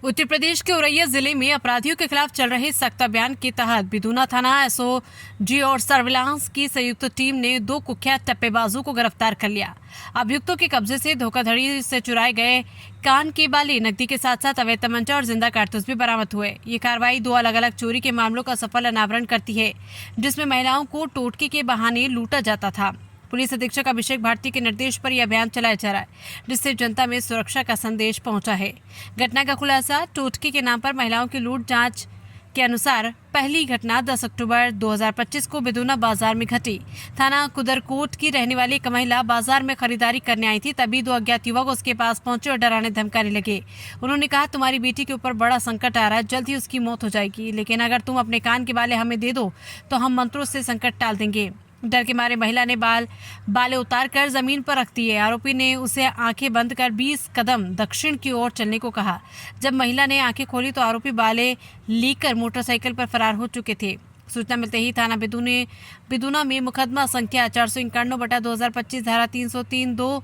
उत्तर प्रदेश के औरैया जिले में अपराधियों के खिलाफ चल रहे सख्त अभियान के तहत बिदुना थाना एसओजी और सर्विलांस की संयुक्त टीम ने 2 कुख्यात टप्पेबाजों को गिरफ्तार कर लिया। अभियुक्तों के कब्जे से धोखाधड़ी से चुराए गए कान के बाली, नकदी के साथ साथ अवैध तमंचा और जिंदा कारतूस भी बरामद हुए। ये कार्रवाई 2 अलग अलग चोरी के मामलों का सफल अनावरण करती है, जिसमें महिलाओं को टोटके के बहाने लूटा जाता था। पुलिस अधीक्षक अभिषेक भारती के निर्देश पर यह अभियान चलाया जा रहा है, जिससे जनता में सुरक्षा का संदेश पहुंचा है। घटना का खुलासा टोटके के नाम पर महिलाओं की लूट। जांच के अनुसार पहली घटना 10 अक्टूबर 2025 को बिदुना बाजार में घटी। थाना कुदरकोट की रहने वाली एक महिला बाजार में खरीदारी करने आई थी, तभी 2 अज्ञात युवक उसके पास पहुंचे और डराने धमकाने लगे। उन्होंने कहा, तुम्हारी बेटी के ऊपर बड़ा संकट आ रहा है, जल्द ही उसकी मौत हो जाएगी, लेकिन अगर तुम अपने कान के बाले हमें दे दो तो हम मंत्रों से संकट टाल देंगे। डर के मारे महिला ने बाले उतार कर जमीन पर रख दिए। आरोपी ने उसे आंखें बंद कर 20 कदम दक्षिण की ओर चलने को कहा। जब महिला ने आंखें खोली तो आरोपी बाले लेकर मोटरसाइकिल पर फरार हो चुके थे। सूचना मिलते ही थाना बिदुना में मुकदमा संख्या 451/2025 धारा 303(2)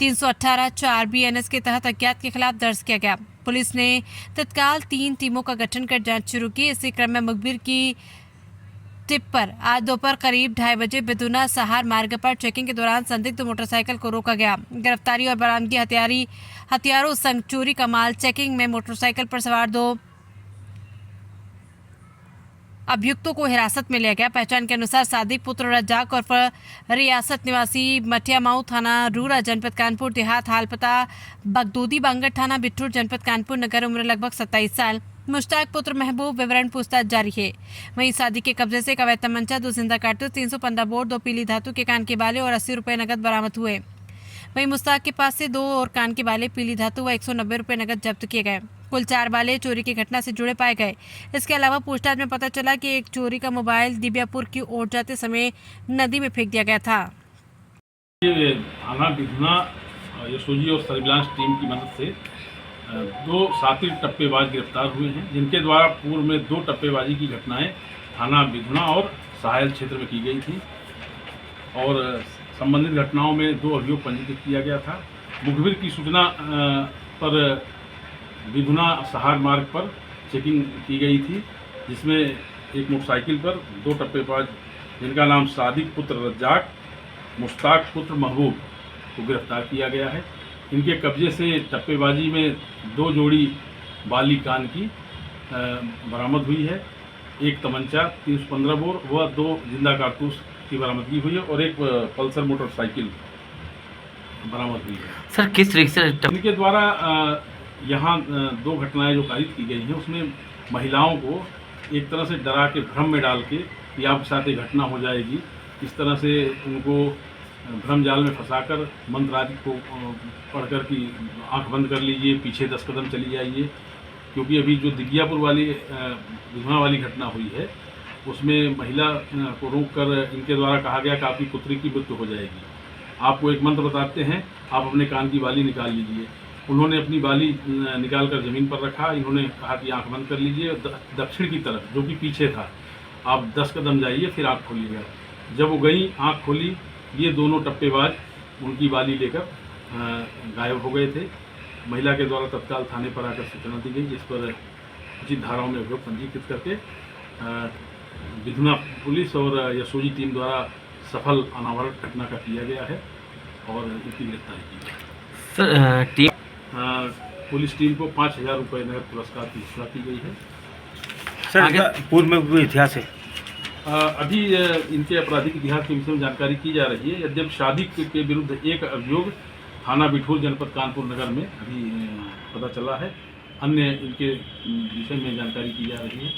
318(4) BNS के तहत अज्ञात के खिलाफ दर्ज किया गया। पुलिस ने तत्काल 3 टीमों का गठन कर जांच शुरू की। इसी क्रम में मुखबिर की टिप पर आज दोपहर करीब 2:30 बजे बिदुना सहार मार्ग पर चेकिंग के दौरान संदिग्ध मोटरसाइकिल को रोका गया। गिरफ्तारी और बरामदगी हथियारों संग चोरी का माल। चेकिंग में मोटरसाइकिल पर सवार 2 अभियुक्तों को हिरासत में लिया गया। पहचान के अनुसार सादिक पुत्र रज्जाक और रियासत निवासी मठियामाऊ थाना रूरा जनपद कानपुर देहात, हाल पता बगदोदी बांगड़ थाना बिट्ठूर जनपद कानपुर नगर, उम्र लगभग 27 साल। मुश्ताक पुत्र महबूब। विवरण पूछताछ जारी है। वहीं सादिक के कब्जे से एक अवैध तमंचा, 2 जिंदा कारतूस, 315 बोर, 2 पीली धातु के कान के बाले और 80 रुपए नकद बरामद हुए। वहीं मुश्ताक के पास से 2 और कान के बाले, पीली धातु व 190 रुपए नकद जब्त किए गए। कुल 4 बाले चोरी की घटना से जुड़े पाए गए। इसके अलावा पूछताछ में पता चला कि एक चोरी का मोबाइल दिव्यापुर की ओर जाते समय नदी में फेंक दिया गया था। थाना बिदुना एसओजी और सर्विलांस टीम की मदद से 2 साथी टप्पेबाज गिरफ्तार हुए हैं, जिनके द्वारा पूर्व में 2 टप्पेबाजी की घटनाएं थाना बिदुना और सहायल क्षेत्र में की गई थी और संबंधित घटनाओं में 2 अभियोग पंजीकृत किया गया था। मुखबिर की सूचना पर बिदुना सहार मार्ग पर चेकिंग की गई थी, जिसमें एक मोटरसाइकिल पर 2 टप्पेबाज, जिनका नाम सादिक पुत्र रज्जाक, मुश्ताक पुत्र महबूब, को गिरफ्तार किया गया है। इनके कब्जे से टप्पेबाजी में 2 जोड़ी बाली कान की बरामद हुई है, एक तमंचा 315 बोर व 2 जिंदा कारतूस की बरामदगी हुई है और एक पल्सर मोटरसाइकिल बरामद हुई है। सर, किस तरीके से इनके द्वारा यहाँ 2 घटनाएं जो कारित की गई हैं, उसमें महिलाओं को एक तरह से डरा के भ्रम में डाल के कि आपके साथ एक घटना हो जाएगी, इस तरह से उनको भ्रम जाल में फंसाकर मंत्र आदि को पढ़कर कि आंख बंद कर लीजिए, पीछे 10 कदम चली जाइए, क्योंकि अभी जो दिव्यापुर वाली बिदुना वाली घटना हुई है, उसमें महिला को रोककर इनके द्वारा कहा गया कि आपकी पुत्री की मृत्यु हो जाएगी, आपको एक मंत्र बताते हैं, आप अपने कान की बाली निकाल लीजिए। उन्होंने अपनी बाली निकाल कर ज़मीन पर रखा। इन्होंने कहा कि आंख बंद कर लीजिए, दक्षिण की तरफ, जो कि पीछे था, आप 10 कदम जाइए, फिर आँख खोलिएगा। जब वो गई, आँख खोली, ये दोनों टप्पेबाज उनकी बाली लेकर गायब हो गए थे। महिला के द्वारा तत्काल थाने पर आकर सूचना दी गई, जिस पर उचित धाराओं में अभियोग पंजीकृत करके बिदुना पुलिस और एसओजी टीम द्वारा सफल अनावरण घटना का किया गया है और इनकी गिरफ्तारी की गई। सर, पुलिस टीम को 5000 रुपये नगद पुरस्कार की घोषणा की गई है। सर, पूर्व में कोई इतिहास है? अभी इनके आपराधिक इतिहास के विषय में जानकारी की जा रही है। यद्यप सादिक के विरुद्ध एक अभियोग थाना बिठूर जनपद कानपुर नगर में अभी पता चला है, अन्य इनके विषय में जानकारी की जा रही है।